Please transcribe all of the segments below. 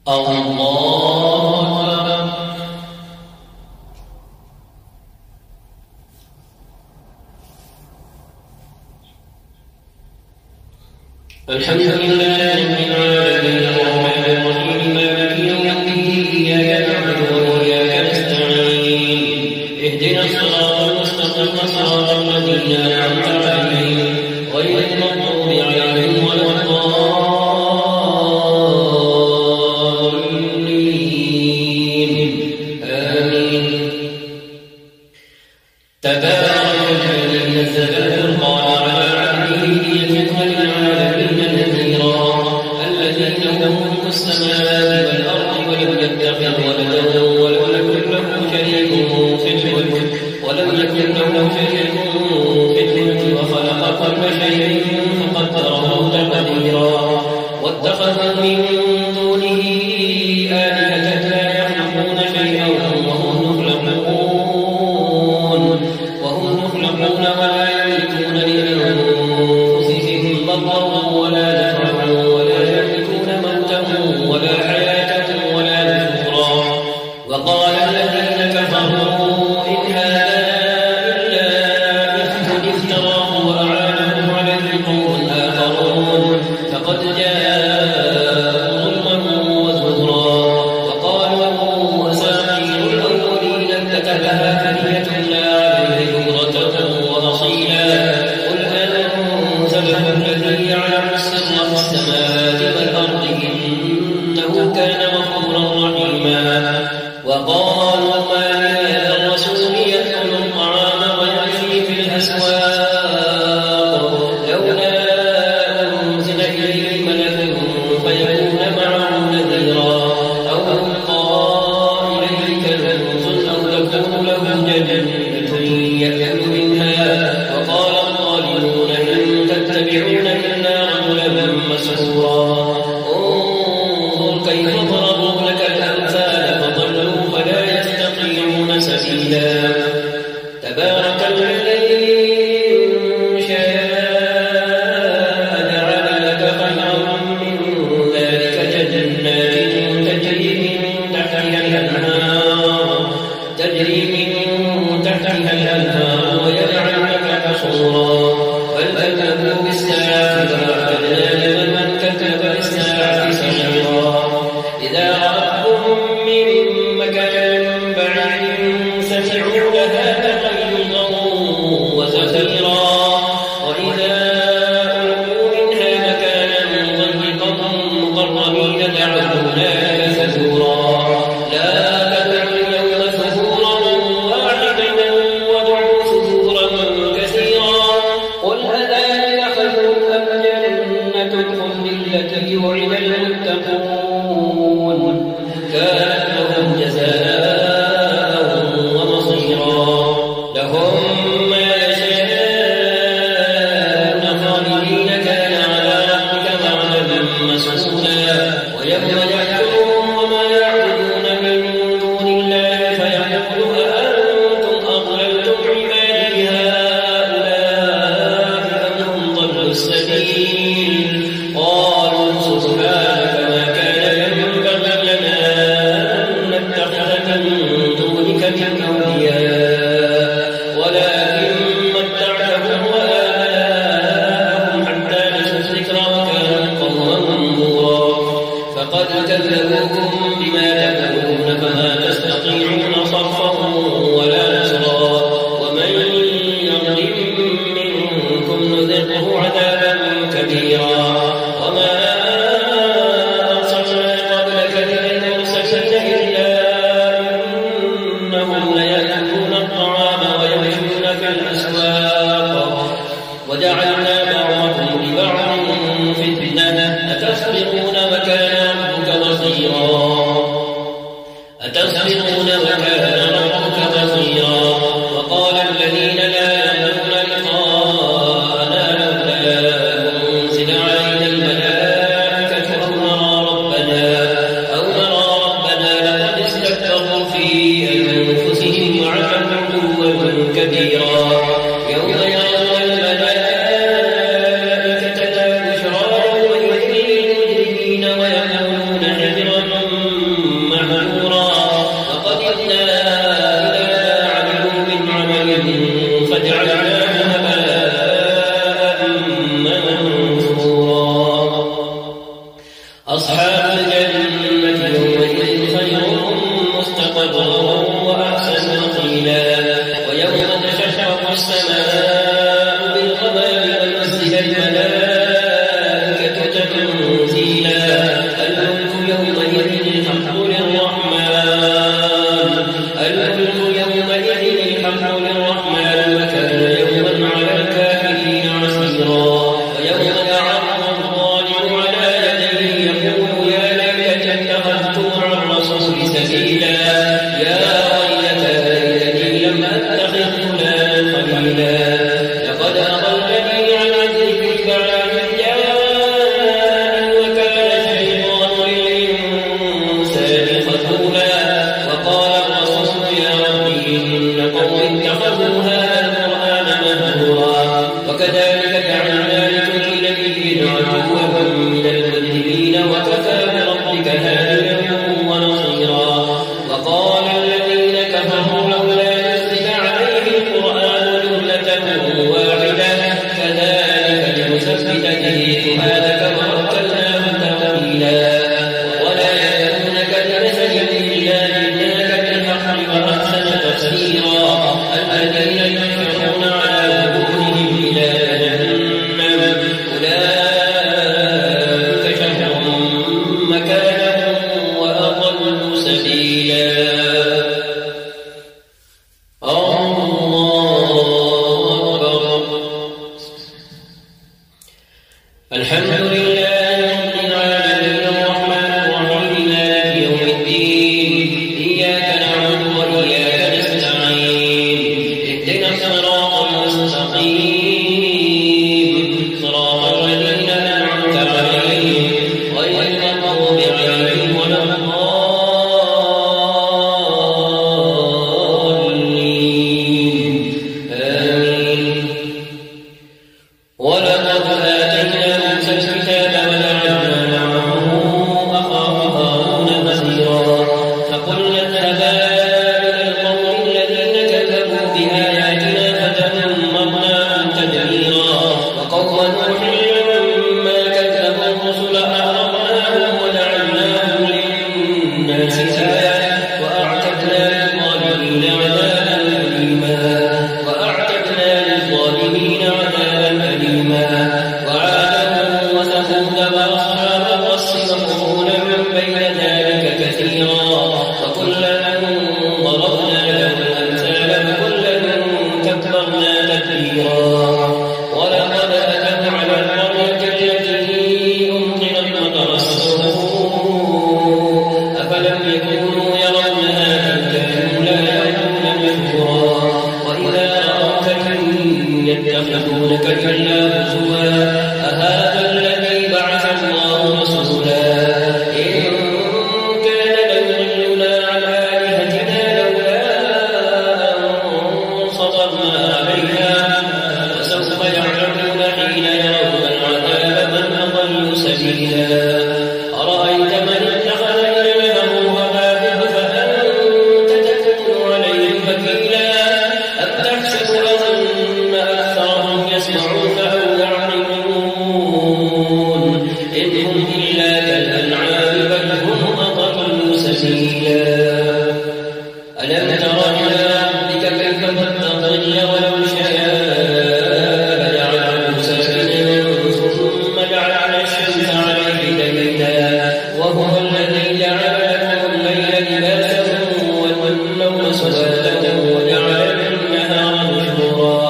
الحمد لله رب العالمين الرحمن الرحيم مالك يوم الدين إياك نعبد وإياك نستعين اهدنا الصراط المستقيم صراط الذين أنعمت عليهم غير المغضوب عليهم ولا الضالين آمين. تبارك الذي نزل الفرقان على عبده ليكون للعالمين نذيرا الذي له ملك السماوات والأرض ولم يتخذ ولدا ولم يكن له شريك في الملك وخلق كل شيء فقدره تقديرا واتخذوا من دونه آلهة لا يخلقون شيئا وهم يخلقون ولا يملكون لأنفسهم ضرا ولا نفعا ولا يملكون موتا ولا حياة ولا نشورا. وقال الذين كفروا إن هذا إلا إفك افتراه وأعانه عليه قوم آخرون فقد جاءوا ظلما وزورا. وقالوا أساطير الأولين اكتتبها فليتملى عليه بكرة وأصيلا قل أنزله الذي يعلم السر في السماوات والأرض إنه كان غفورا رحيما. وقالوا ما لهذا الرسول يأكل الطعام ويمشي في الأسواق لولا أنزل إليه ملك فيكون معه نذيرا أو يلقى إليه كنز أو تكون له جنة يأكل منها. وقال الظالمون إن تتبعون إلا رجلا مسحورا. انظر كيف ضربوا لك الأمثال فضلوا فلا يستطيعون سبيلا. تبارك الذي إن شاء جعل لك خيرا من ذلك جنات تجري من تحتها الأنهار ويجعل لك قصورا بل كذبوا بالساعة وأعتدنا لمن كذب بالساعة سعيرا. إذا رأتهم من مكان بعيد سمعوا لها تغيظا وزفيرا وإذا ألقوا منها مكانا ضيقا مقرنين دعوا هنالك ثبورا. لا تدعوا اليوم ثبورا واحدا وادعوا ثبورا كثيرا. قل أذلك خير أم جنة الخلد التي وعد المتقون كانت لهم جزاء ومصيرا. لهم ما يشاءون خالدين كان على ربك وعدا مسؤولا. ويوم يحشرهم وما يعبدون من دون الله فيقول أأنتم أضللتم عبادي هؤلاء أم هم ضلوا السبيل. قالوا سبحانك ما كان ينبغي لنا أن نتخذ من دونك من أولياء ولكن متعتهم وآباءهم حتى نسوا الذكر وكانوا قوما بورا. فقد كذبوكم بما تقولون فما تستطيعون صرفا ولا نصرا. ومن يظلم منكم نذقه عذابا كبيرا. وما أرسلنا قبلك من المرسلين إلا إنهم ليأكلون الطعام ويمشون في الأسواق وجعلنا بعضكم لبعض فتنة أتصبرون وكان ربك بصيرا. وقال الذين لا يرجون لقاءنا لولا أنزل علينا الملائكة أو نرى ربنا لقد استكبروا في أنفسهم وعتوا عتوا كبيرا. يوم يرون الملائكة لا بشرى يومئذ للمجرمين ويقولون حجرا الجنة يومئذ خير مستقرا وأحسن مقيلا ويوم تشقق السماء بالغمام ونزل الملائكة تنزيلا الملك يومئذ الحق للرحمن وكان يوما على الكافرين عسيرا ويوم يعض الظالم على يديه يقول يا ليتني اتخذت مع الرسول سبيلا يا ويلتى ليتني لم اتخذ فلانا خليلا لقد اضلني عن الذكر بعد إذ جاءني وكان الشيطان للانسان خذولا وقال الرسول يا ربي ان قومي اتخذوا هذا القرآن مهجورا وكذلك جعلنا لكل نبي عدوا من المجرمين وكفى بربك هاديا ونصيرا وقال الذين كفروا لولا نزل عليه القرآن جملة واحدة كذلك لنثبت به فؤادك ورتلناه ترتيلا ولا يكون كالمثل إلا جئناك بالحق وأحسن تفسيرا الذين ينفقون على وجوههم إلى جهنم أولئك شر مكانا وأضل سبيلا الله أكبر الحمد لله رب العالمين الرحمن الرحيم مالك يوم الدين إياك نعبد وإياك نستعين اهدنا الصراط المستقيم صراط الذين أنعمت عليهم غير المغضوب عليهم ولا الضالين آمين ولقد آتينا موسى الكتاب وجعلنا معه أخاه هارون وزيرا فقلنا اذهبا إلى القوم الذين كذبوا بآياتنا فدمرناهم تدميرا وقوم نوح لما كذبوا الرسل أغرقناهم وجعلناهم للناس آية وأعتدنا للظالمين عذابا أليما وعادا وثمود وأصحاب الرس وقرونا بين ذلك كثيرا وكلا ضربنا له الأمثال وكلا كبرنا تكبيرا ولقد أتوا على القرية التي أمطرت مطر السوء أفلم يكونوا يرونها بل كانوا لا يرون مذكورا وإذا رأوك يتخذونك إلا هزوا أهذا الذي بعث الله رسولا إن كان ليضلنا عن آلهتنا لولا أن صبرنا عليها وسوف يعلمون حين يرون العذاب من أضل سبيلا أرأيت من اتخذ إلهه هواه فأنت تكون عليه وكيلا أم تحسب أن أكثرهم يسمعون أو يعقلون إن هم إلا كالأنعام بل هم أضل سبيلا ألم تر إلى ربك كيف مد الظل ولو شاء لجعله ساكنا ثم جعلنا الشمس عليه دليلا وهو الذي جعل لكم الليل لباسا والنوم سباتا وجعل النهار نشورا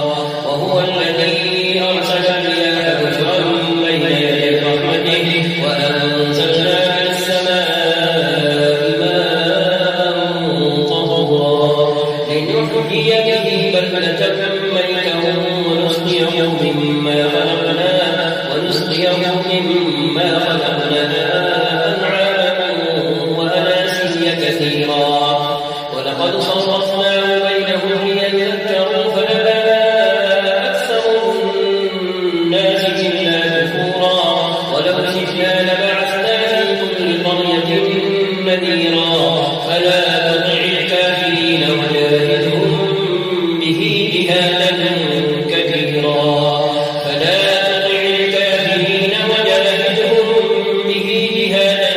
وهو الذي أرسل الرياح بشرا بين يدي رحمته وأنزلنا من السماء ماء طهورا لنحيي به بلدة ميتا ونسقيه مما خلقنا أنعاما وأناسيا كثيرا ولقد صرفناه بينهم ليذكروا فأبى أكثر الناس إلا كفورا ولو شئنا لبعثنا في كل قرية نذيرا فلا تطع الكافرين وجاهدهم به جهادا كبيرا فلا تطع الكافرين وجاهدهم به جهادا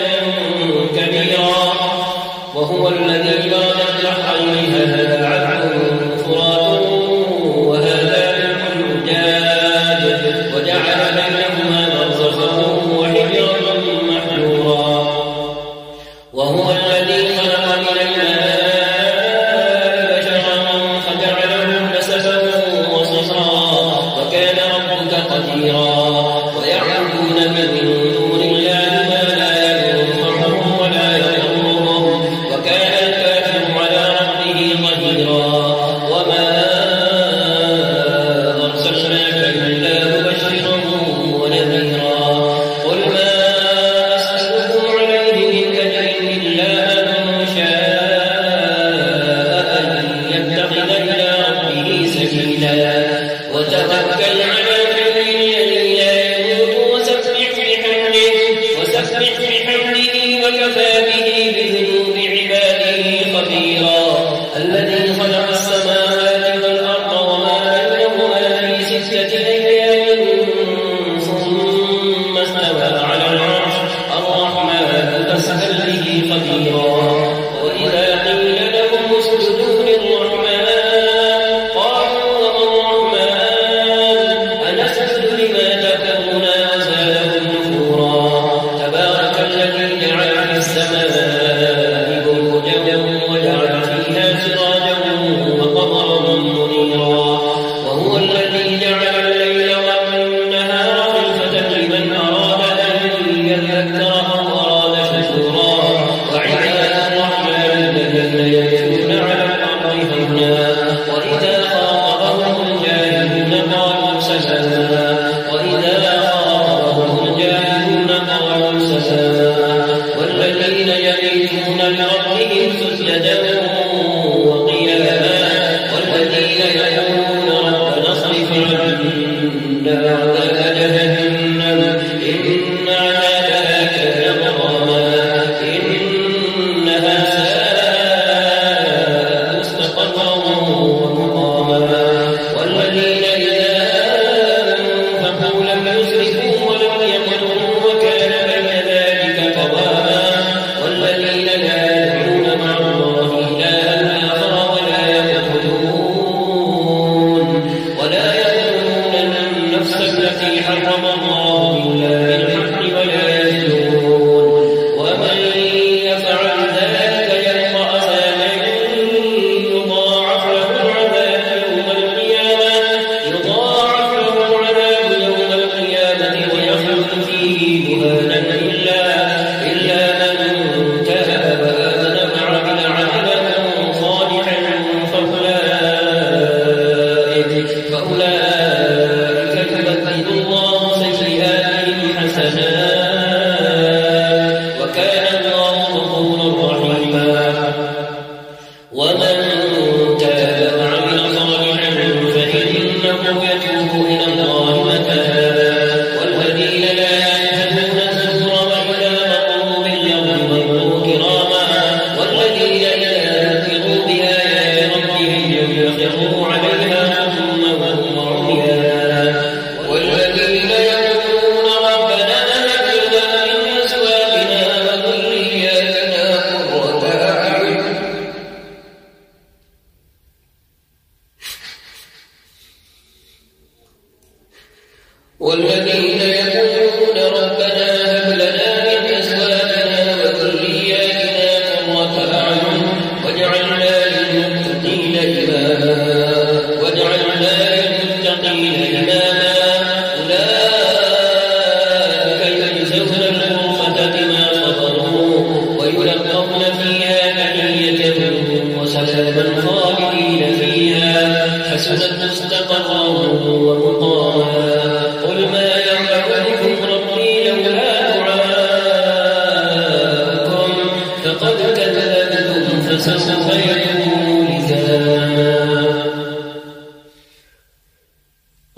وهو الذي خلق من الماء بشرا فجعله نسبا وصهرا وكان ربك قديرا ويعبدون من دون الله ما لا ينفعهم ولا يضرهم وكان الكافر على ربه ظهيرا وما أرسلناك إلا مبشرا ونذيرا قل ما أسألكم عليه من أجر إلا من شاء أن يتخذ إلى ربه سبيلا وتوكل على الحي الذي لا يموت وسبح بحمده وكفى به بذنوب عباده خبيرا الذي خلق السماوات والأرض وما بينهما في 6 أيام ثم استوى على العرش الرحمن فاسأل به خبيرا وإذا قيل لهم اسجدوا للرحمن قالوا وما الرحمن أنسجد لما تأمرنا وزادهم نفورا تبارك الذي جعل في السماء بروجا وجعل فيها سراجا وقمرا منيرا وهو الذي جعل الليل والنهار خلفة لمن أراد أن يذكر أو أراد شكورا وعباد الرحمن الذين يمشون على الأرض هونا وإذا خاطبهم الجاهلون قالوا سلاما والذين يبيتون لربهم سجدا وقياما والذين يقولون ربنا اصرف عنا عذاب جهنم إن عذابها كان غراما إنها ساءت مستقرا ومقاما والذين إذا أنفقوا لم يسرفوا ولم يقتروا وكان بين ذلك قواما والذين لا يدعون مع الله إلها آخر ولا يقتلون النفس التي حرم الله إلا بالحق ولا يزنون ومن يفعل ذلك يلقى أثاما يضاعف له العذاب يوم القيامة ويخلد فيه مهانا إلا من تاب وآمن وعمل عملا صالحا فأولئك يبدل الله سيئاتهم حسنات وكان الله غفورا رحيما ومن تاب وعمل صالحا فإنه يتوب إلى الله متابا والذين لا يشهدون الزور وإذا مروا باللغو مروا كراما والذين إذا ذكروا بآيات ربهم يخروا عليها صما وعميانا والذين يقولون ربنا هب لنا من أزواجنا وذرياتنا قرة أعين والذين يقولون ربنا هب لنا من أزواجنا وذرياتنا قرة أعين واجعلنا للمتقين إماما أولئك يجزون الغرفة بما صبروا ويلقون فيها تحية وسلاما خالدين فيها حسنت مستقرا ومقاما قل ما يعبأ بكم ربي لولا دعاؤكم فقد كذبتم فسوف يكون لزاما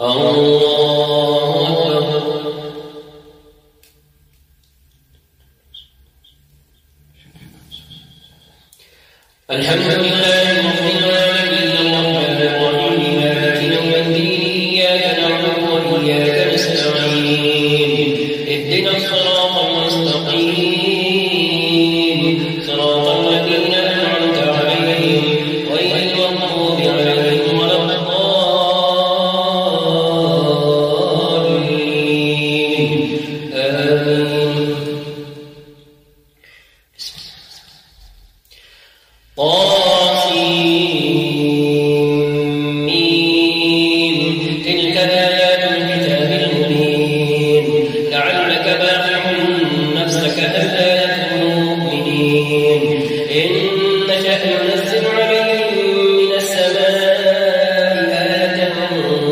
الله أكبر الحمد لله رب العالمين الرحمن الرحيم مالك يوم الدين إياك نعبد وإياك نستعين اهدنا الصراط المستقيم صراط الذين أنعمت عليهم غير المغضوب عليهم ولا الضالين آمين. تلك آيات الكتاب المبين لعلك باخع نفسك ألا يكونوا مؤمنين إن نشأ ننزل عليهم من السماء آية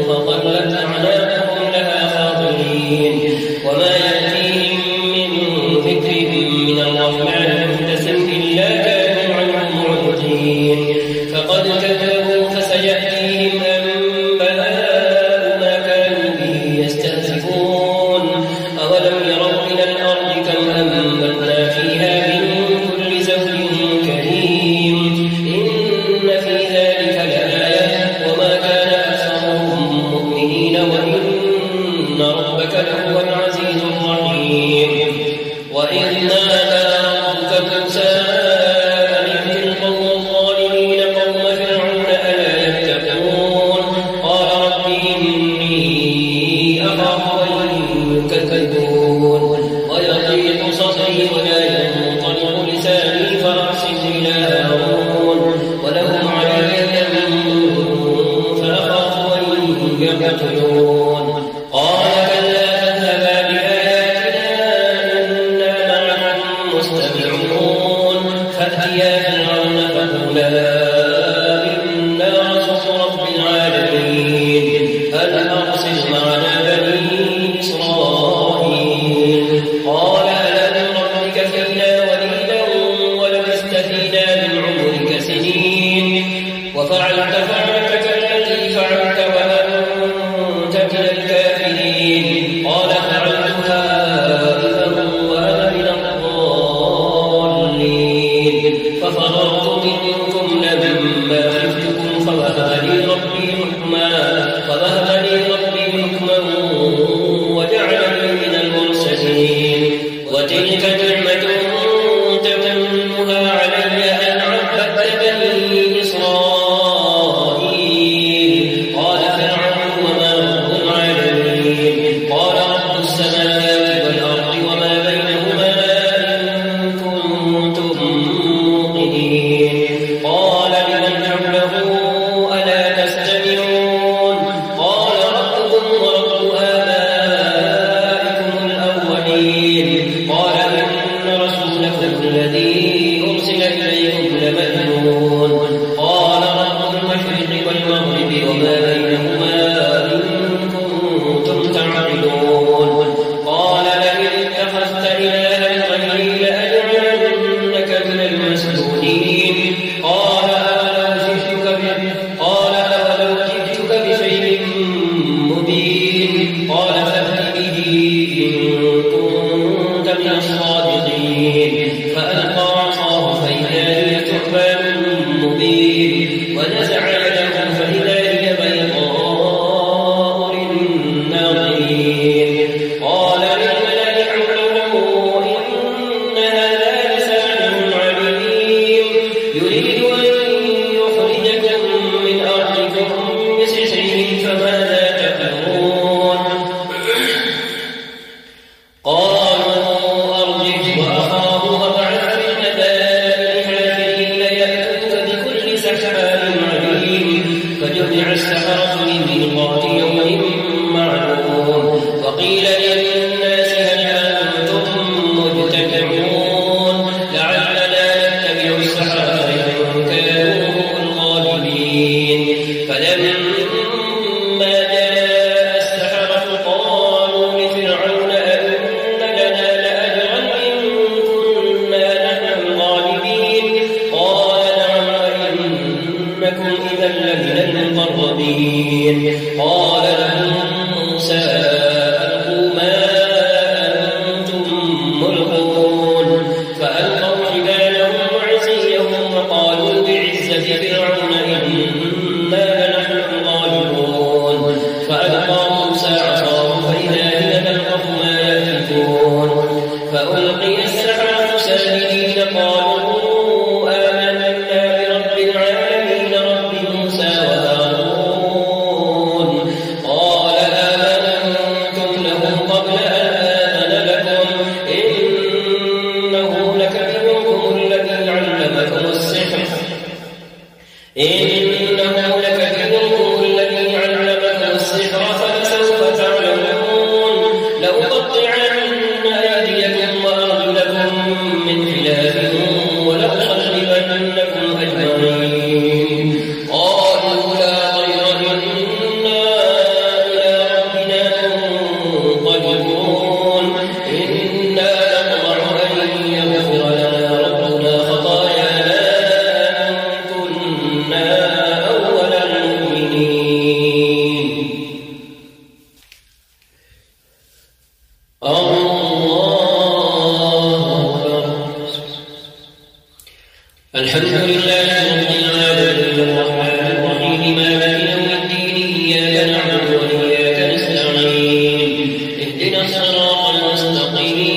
فظلت أعناقهم لها خاضعين وما يأتيهم من ذكر من الرحمن محدث إلا كانوا عنه معرضين فقد كذبوا فسيأتيهم أنباء ما كانوا به يستهزئون أولم يروا إلى الأرض كم أنبتنا فيها من كل زوج كريم إن في ذلك لآية وما كان أكثرهم مؤمنين وإن ربك لهو العزيز الرحيم وإذ نادى ربك موسى أن ائت القوم الظالمين قوم فرعون ألا يتقون قال رب إني أخاف أن يكذبون ويضيق صدري ولا ينطلق لساني فأرسل إلى هارون ولهم علي ذنب فأخاف أن يقتلون قال كلا فاذهبا بآياتنا إنا معكم مستمعون فأتيا فرعون فقولا إنا رسول رب العالمين هل أرسل معنا بني إسرائيل قال ألم نربك فينا وليدا ولبثت فينا من عمرك سنين وفعلت فعلتك التي فعلت وأنت من الكافرين قال فعلتها إذا وأنا من الضالين ففررت منكم لما خفتكم فوهب لي ربي حكما وجعلني من المرسلين وتلك نعمة تمنها علي أن عبدت بني إسرائيل قال فرعون وما رب العالمين قال رب السماوات والأرض وما بينهما إن كنتم موقنين قال لمن حوله ألا تستمعون قال ربكم ورب آبائكم الأولين قال إن رسولكم الذي أرسل إليكم لمجنون قال رب المشرق والمغرب وما بينهما إن كنتم تعقلون قال لئن اتخذت إلها غيري لأجعلنك من المسجونين قال أولو جئتك بشيء مبين قال فأت به إن كنت من الصادقين فألقى عصاه فإذا هي ثعبان مبين ونزع يده فإذا هي بيضاء للناظرين قال للملأ حوله إن هذا لساحر عليم يريد أن يخرجكم من أرضكم بسحره فماذا تأمرون قالوا أرجه وأخاه وابعث في المدائن حاشرين يأتوك بكل سحار عليم فجمع السحرة لميقات يوم معلوم وقيل للناس هل أنتم مجتمعون لعلنا نتبع السحرة إن كانوا هم الغالبين فلما جاء السحرة قالوا لفرعون أئن لنا لأجرا إن كنا نحن الغالبين قال نعم وإنكم إذا لمن المقربين قال لهم موسى ألقوا ما أنتم ملقون فألقوا حبالهم وعصيهم وقالوا بعزة فرعون إنا لنحن الغالبون فألقى موسى عصاه فإذا هي تلقف ما يأفكون فألقي السحرة ساجدين قالوا آمنا برب العالمين رب موسى وهارون إنه لكبيركم الذي علمكم السحر فلسوف تعلمون لأقطعن أيديكم وأرجلكم من خلاف ولأصلبنكم أجمعين. قالوا لا طير إنا إلى ربنا منقلبون. إنا نطمع أن يغفر لنا ربنا خطايانا أن كنا أول المؤمنين. الحمد لله رب العالمين الرحمن الرحيم مالك يوم الدين إياك نعبد وإياك نستعين اهدنا الصراط المستقيم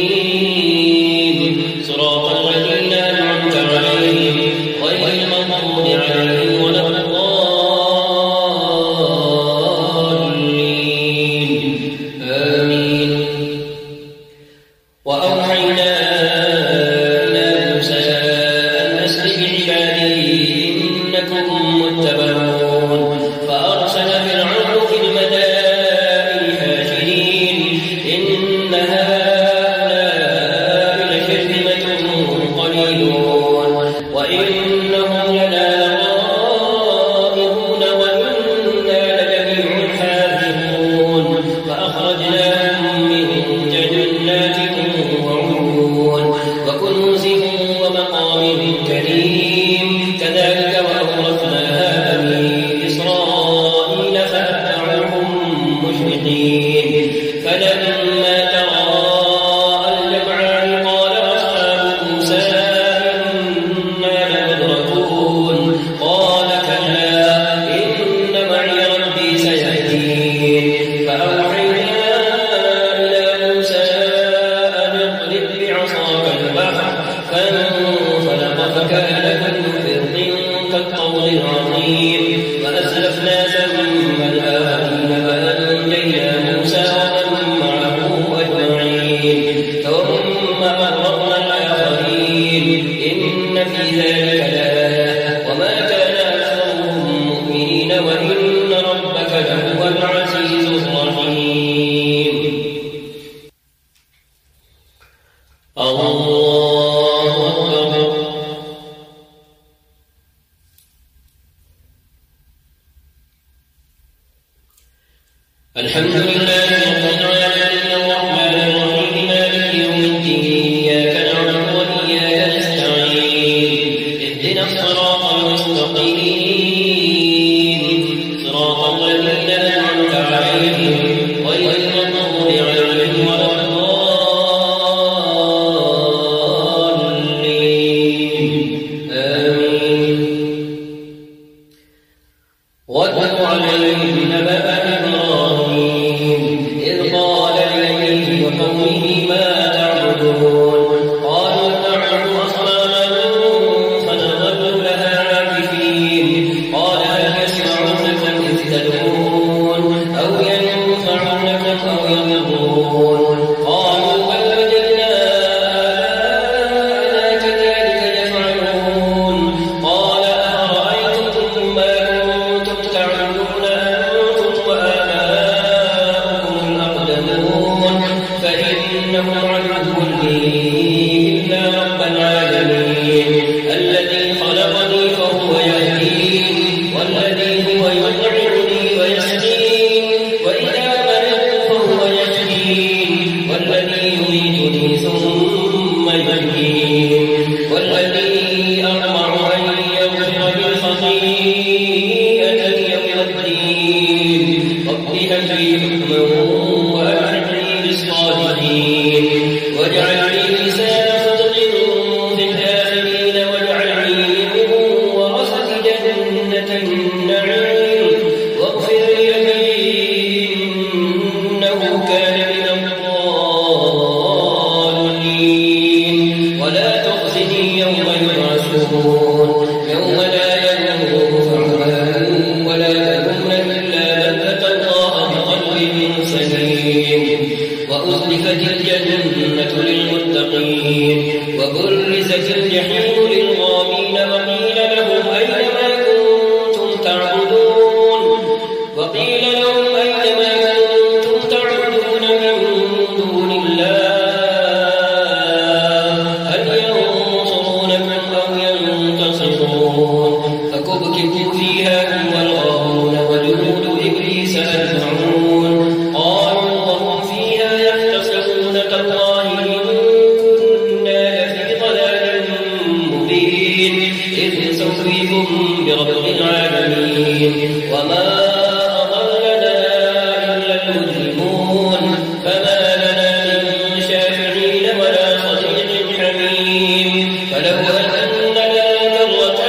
صراط الذين أنعمت عليهم غير المغضوب عليهم ولا الضالين آمين. وأوحينا متبعون فأرسل فرعون في المدائن حاشرين إن هؤلاء لشرذمة قليلون وإنهم لنا لغائظون وإنا لجميع حاذرون فأخرجناهم من جنات وعيون وكنوز ومقام كريم كذلك وأورثناها بني إسرائيل فأتبعوهم مشرقين. فلما تراءى الجمعان قال أصحاب موسى إنا لمدركون قال كلا إن معي ربي سيهدين. فأوحينا إلى موسى أن اضرب بعصاك البحر فانفلق فكان كل فرق كالطول العظيم وأزلفنا ثم الآخرين فأنجينا موسى ومن معه أجمعين ثم أغرقنا الآخرين إن في ذلك لآية وما كان أكثرهم مؤمنين وإن ربك لهو العزيز الرحيم. الله أكبر. الحمد لله رب العالمين الرحمن الرحيم مالك يوم الدين إياك نعبد وإياك نستعين اهدنا الصراط المستقيم صراط الذين أنعمت عليهم غير المغضوب عليهم ولا الضالين آمين. واتل عليهم نبأ إبراهيم إذ قال لأبيه وقومه ما تعبدون قالوا نعبد أصناما فنظل لها عاكفين قال هل يسمعونكم إذ تدعون أو ينفعونكم أو يضرون قالوا بل وجدنا آباءنا كذلك يفعلون قال أفرأيتم ما كنتم تعبدون أنتم وآباؤكم الأقدمون فإنهم عدو لي إلا رب العالمين الذي خلقني فهو يهدين والذي هو يطعمني ويسقين وإذا مرضت فهو يشفين والذي يميتني ثم يحيين والذي أطمع أن يغفر لي خطيئتي يوم الدين رب هب لي حكما وألحقني بالصالحين واجعل لي لسان صدق في الآخرين واجعلني من ورثة جنة النعيم واغفر لي إنه كان من الضالين ولا تخزني يوم يبعثون يوم لا ينفع مال ولا بنون إلا من أتى الله بقلب سليم وأزلفت الجنة للمتقين وبرزت الجحيم للغاوين وقيل لهم أين ما كنتم مبين إذ نسويكم برب العالمين وما أضلنا إلا المجرمون فما لنا من شافعين ولا صديق حميم فلو أن لنا كرة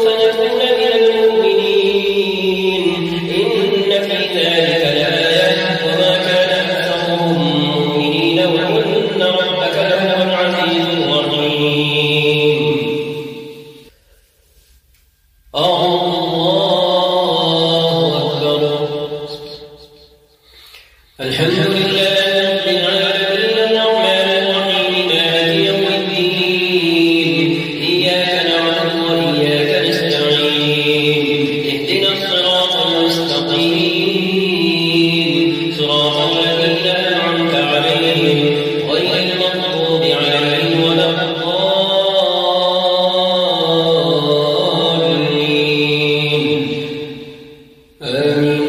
فنكون من المؤمنين إن في ذلك لآية وما كان أكثرهم مؤمنين وإن ربك لهو العزيز الرحيم. الله أكبر. الحمد لله رب العالمين الرحمن الرحيم مالك يوم الدين إياك نعبد وإياك نستعين اهدنا الصراط المستقيم صراط الذين أنعمت عليهم غير المغضوب عليهم ولا الضالين آمين.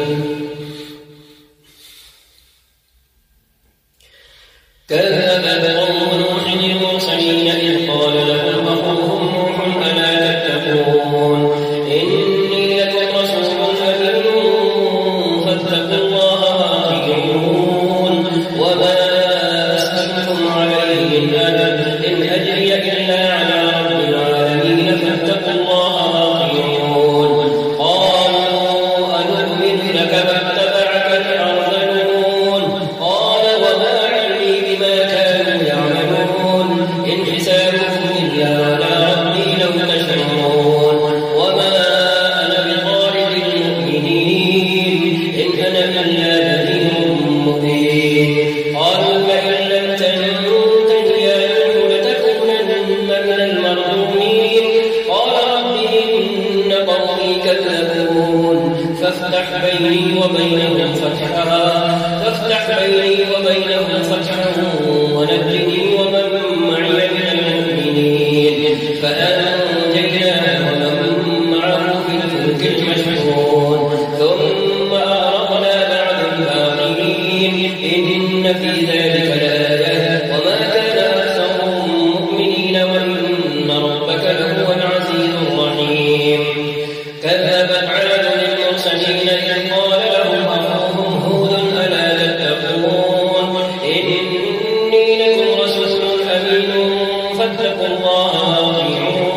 كذب قوم نوح المرسلين إذ قال لهم أخوهم نوح ألا تتقون إني لكم رسول أمين فاتقوا الله وأطيعون وما أسألكم عليه من أجر إن أجري إلا على رب العالمين فاتقوا الله وأطيعون. قالوا أنؤمن لك واتبعك الأرذلون قال وما علمي بما كانوا يعملون إن حسابهم إلا على ربي لو تشعرون وما أنا بطارد المؤمنين إن أنا إلا نذير مبين. قالوا فإن لم تنته يا نوح لتكونن من المرجومين قال رب إن قومي كذبون فافتح بيني وبينهم فتحا ونجني ومن معي من المؤمنين فأنجيناه ومن معه في الفلك المشحون ثم أغرقنا بعد الباقين إن في ذلك لآية وما كان أكثرهم مؤمنين وإن ربك لهو العزيز الرحيم. كذبت عاد المرسلين إذ قال لهم أخوهم هود ألا تتقون إني لكم رسول أمين فاتقوا الله وأطيعون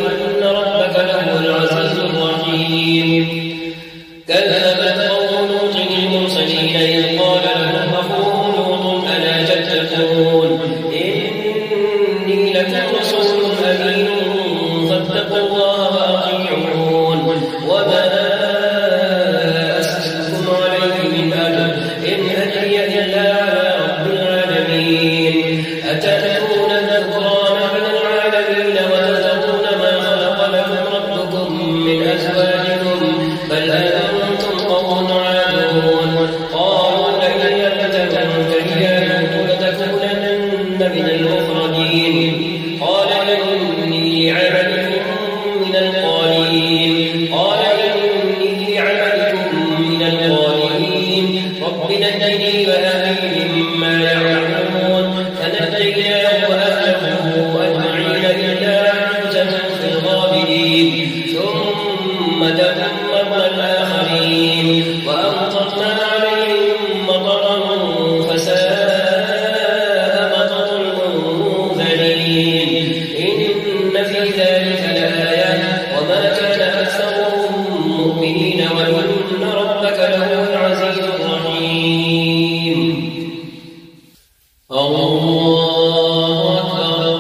وإن ربك لهو العزيز الرحيم كذبت قوم لوط المرسلين إذ قال لهم أخوهم لوط ألا تتقون إني لكم رسول أمين فاتقوا الله وأطيعون وما أسألكم عليه من أجر إن أجري إلا على رب العالمين أتأتون الذكران من العالمين وتذرون ما خلق لكم ربكم من أزواجكم بل أنتم قوم عادون قالوا لئن لم تنته يا لوط لتكونن من المخرجين قال إني عملكم من القالين رب نجني وأهلي مما يعملون فنجيناه وأهله أجمعين إلا عجوزا في الغابرين ثم دمرنا الآخرين وأمطرنا عليهم مطرا فساء مطر المنذرين إن في ذلك لآية وما كان أكثرهم مؤمنين وإن ربك لهو العزيز الرحيم الله أكبر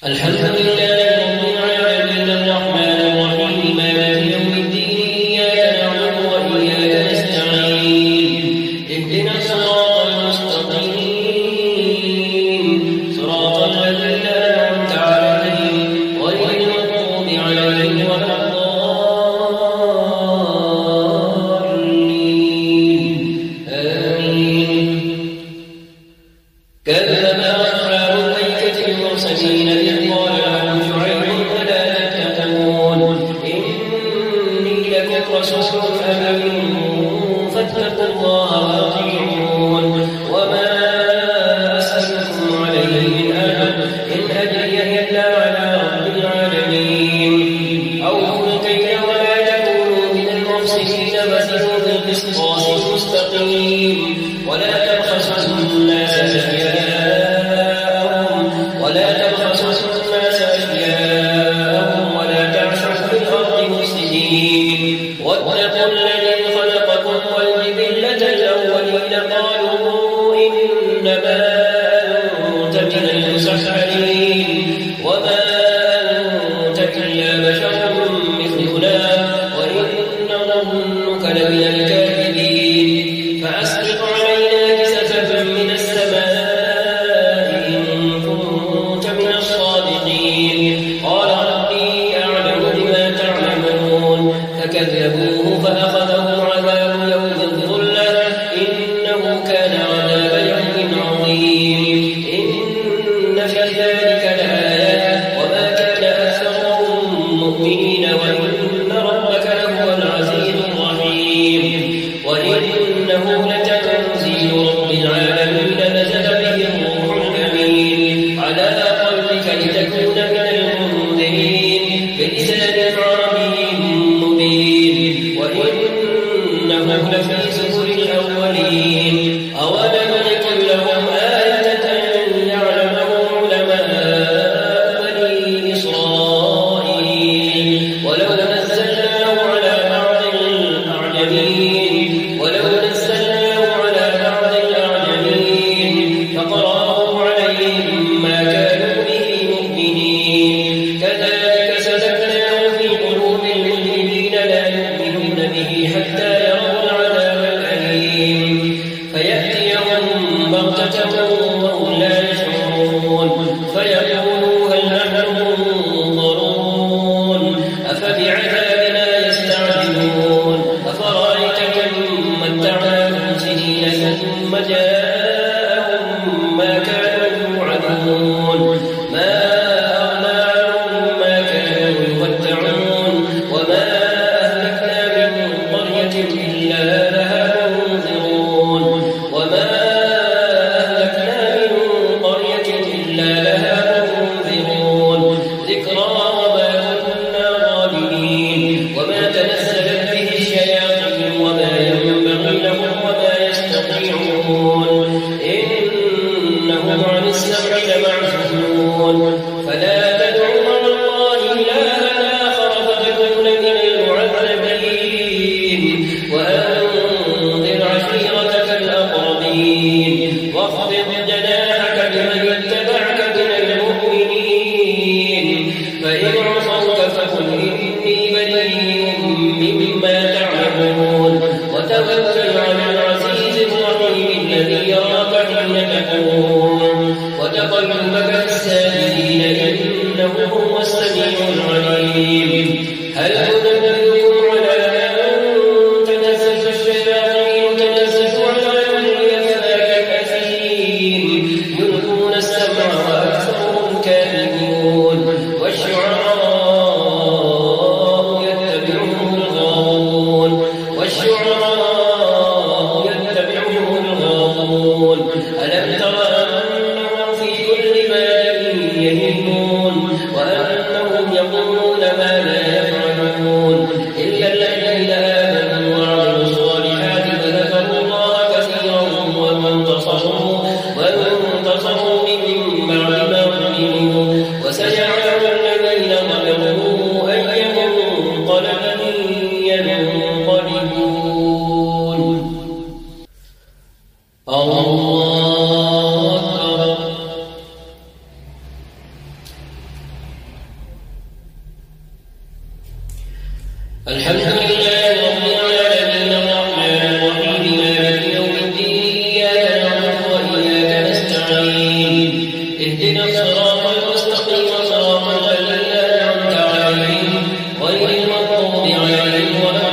الحمد لله رب العالمين الرحمن الرحيم مالك يوم الدين إياك نعبد وإياك نستعين اهدنا الصراط المستقيم صراط الذين أنعمت عليهم غير المغضوب عليهم ولا كذب أصحاب الأيكة المرسلين إذ قال لهم شعيب ألا تتقون إني لكم رسول أمين فاتقوا الله وأطيعون وما أسألكم عليه من أجر إن أجري إلا على رب العالمين أوفوا الكيل ولا تكونوا من المفسدين وزنوا بالقسطاس المستقيم ولا تبخسوا الناس أشياءهم ولا تعثوا في الأرض مفسدين واتقوا الذي خلقكم والجبلة الأولين قالوا إنما أنت من المسحرين وما إنه هو السميع العليم. هل ننبئكم على من تنزل الشياطين تنزل على كل أفاك أثيم يلقون السمع وأكثرهم كاذبون والشعراء يتبعهم الغاوون ألم تر أنهم في كل واد يهيمون وأنهم يقولون ما لا يفعلون إلا الذين آمنوا وعملوا الصالحات فذكروا الله كثيرا وانتصروا من بعد ما ظلموا وسيعلم الذين ظلموا أي منقلب ينقلبون. الله أكبر. الحمد لله رب العالمين الرحمن الرحيم مالك يوم الدين إياك نعبد وإياك نستعين اهدنا الصراط المستقيم صراط الذين أنعمت عليهم غير المغضوب عليهم ولا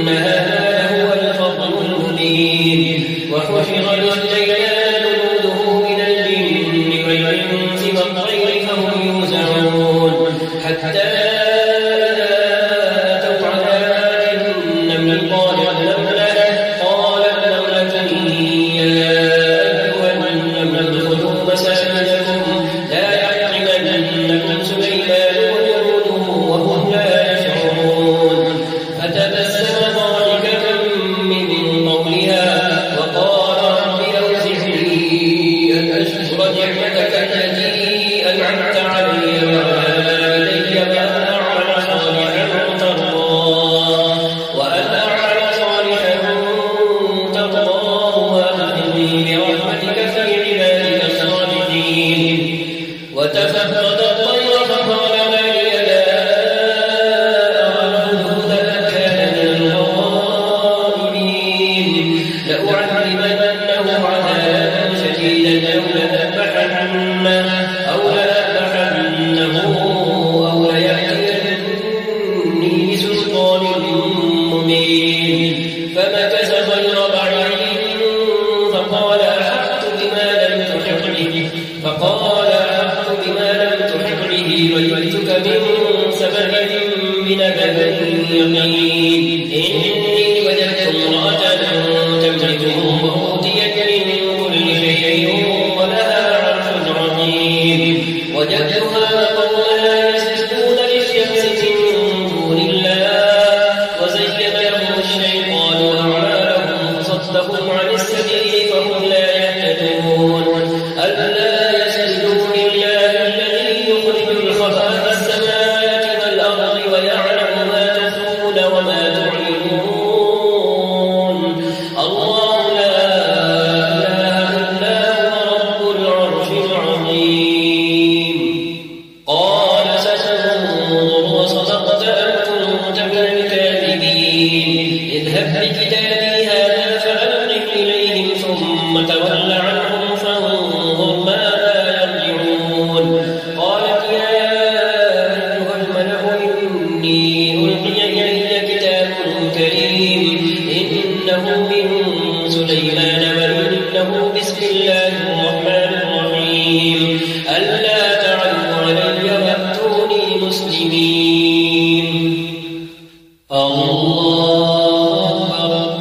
إن هذا فمكث غير بعيد فقال أحطت بما لم تحط به وجئتك من سبب بنبأ يقين إني وجدت امرأة تملكهم وأوتيت من كل شيء ولها عرش عظيم وجدتها قومها يسجدون للشمس من دون الله وزين لهم الشيطان أعمالهم فصدهم عن السبيل فهم لا يهتدون ألا يسجدوا لله الذي يخرج الخبأ في السماوات والأرض ويعلم ما تخفون وما تعلنون الله لا إله إلا هو رب العرش العظيم قال ستنظر وصدقت أم كنت من الكاذبين اذهب بكتابي هذا فألقه إليهم ثم تول عنهم فانظر ماذا يرجعون قالت يا أيها الملأ إني ألقي إلي كتاب كريم إنه من سليمان وإنه بسم الله الرحمن الرحيم ألا تعلوا علي وأتوني مسلمين الله أكبر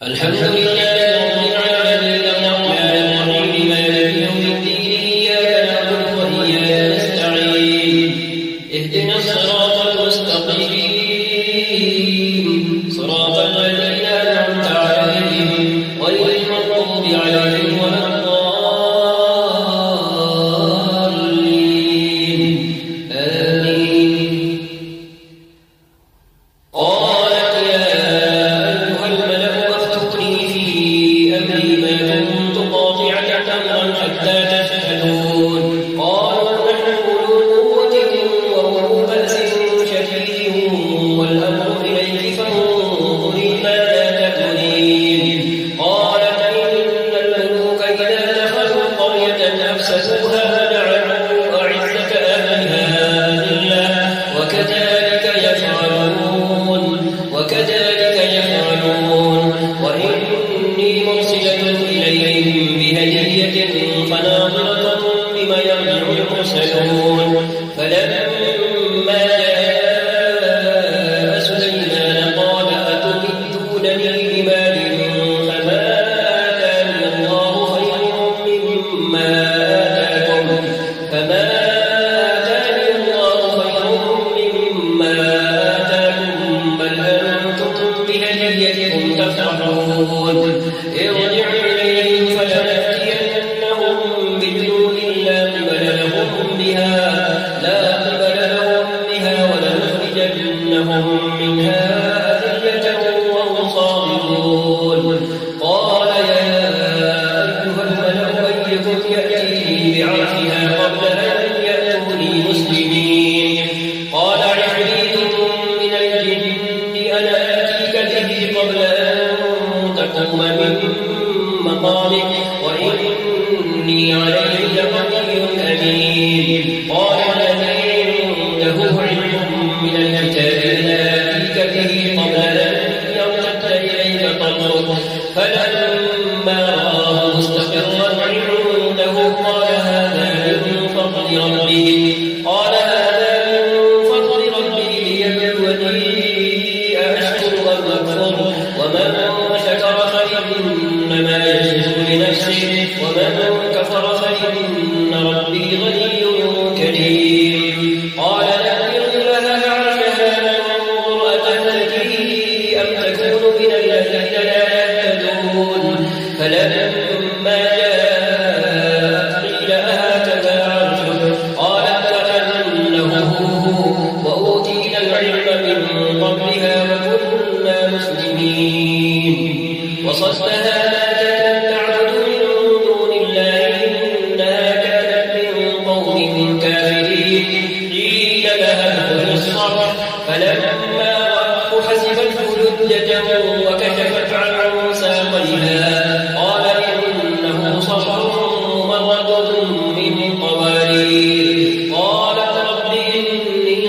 الحمد لله رب العالمين الرحمن الرحيم مالك يوم الدين إياك نعبد وإياك نستعين اهدنا الصراط المستقيم صراط الذين أنعمت عليهم غير المغضوب عليهم ولا الضالين آمين قالت يا أيها الملأ أفتوني في أمري ما كنت قاطعة أمرا حتى تشهدون قالوا نحن أولو قوة وأولو بأس شديد والأمر إليك فانظري ماذا تأمرين قالت إن الملوك إذا دخلوا قرية أفسدوها وجعلوا أعزة أهلها أذلة وكذلك يفعلون وإني مرسلة إليهم بهدية فناظرة بما يرجع المرسلون فلما جاء سليمان قال أتمدونني بمال فما آتاني الله خير مما آتاكم بل أنتم بهديتكم تفرحون ارجع إليهم فلنأتينهم بجنود لا قبل لهم بها ولنخرجنهم منها أذلة وهم صاغرون قال يا أيها الملأ أيكم يأتيني بعرشها قبل أن يأتوني مسلمين قال عفريت من الجن أنا آتيك به قبل أن تقوم من مقامك وإني عليه لقوي أمين قال الذي عنده علم من الكتاب أنا آتيك به قبل أن يرتد إليك طرفك فلما رآه مستقرا عنده قال هذا من فضل ربي أأشكر أم أكفر ومن شكر فإنما يشكر لنفسه ومن كفر فإن ربي غني كريم قال نأمر لها عرشها ننظر أتهتدي أم تكون من الذين لا يهتدون فلما جاءت قيل أهكذا عرشك قالت كأنه وأوتينا العلم من قبلها وكنا مسلمين وصدها ما كانت تعبد من دون الله إنها كانت من قوم كافرين قيل لها ادخل الصرح فلما رأته حسبته لجة وكشفت عن ساقيها قال إنه صرح ممرد من قوارير قالت رب إني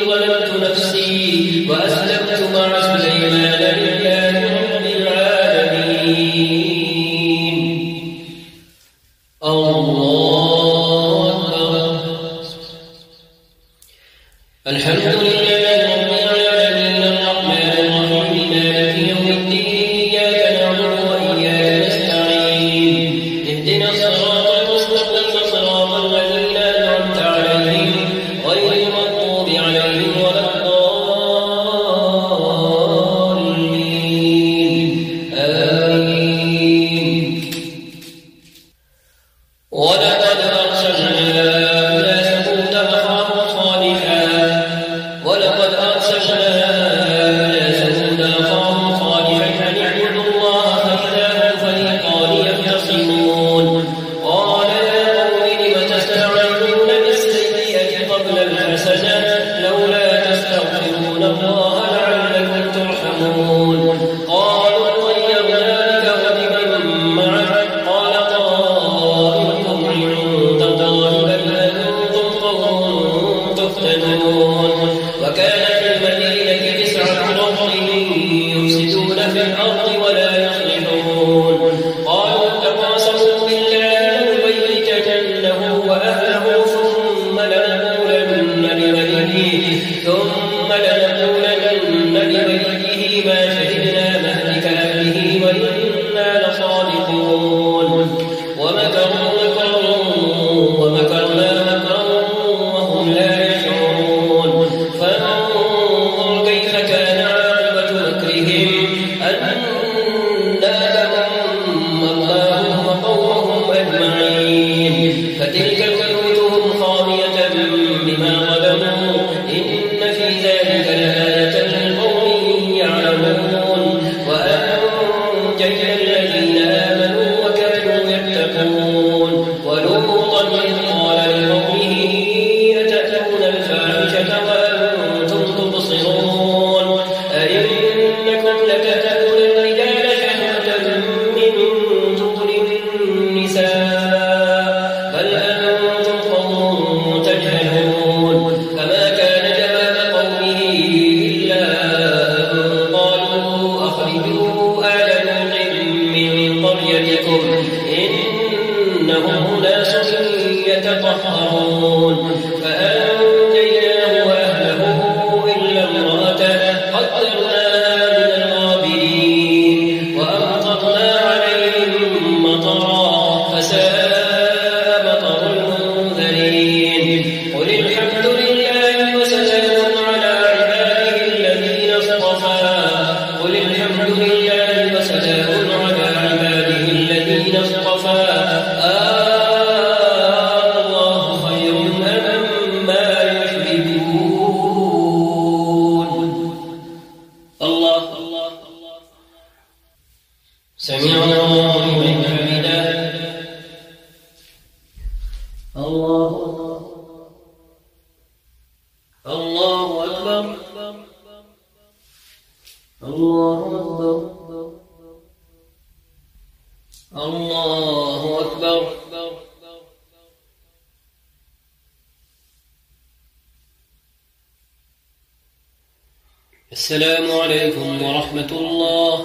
السلام عليكم ورحمة الله.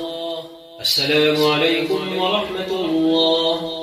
السلام عليكم ورحمة الله.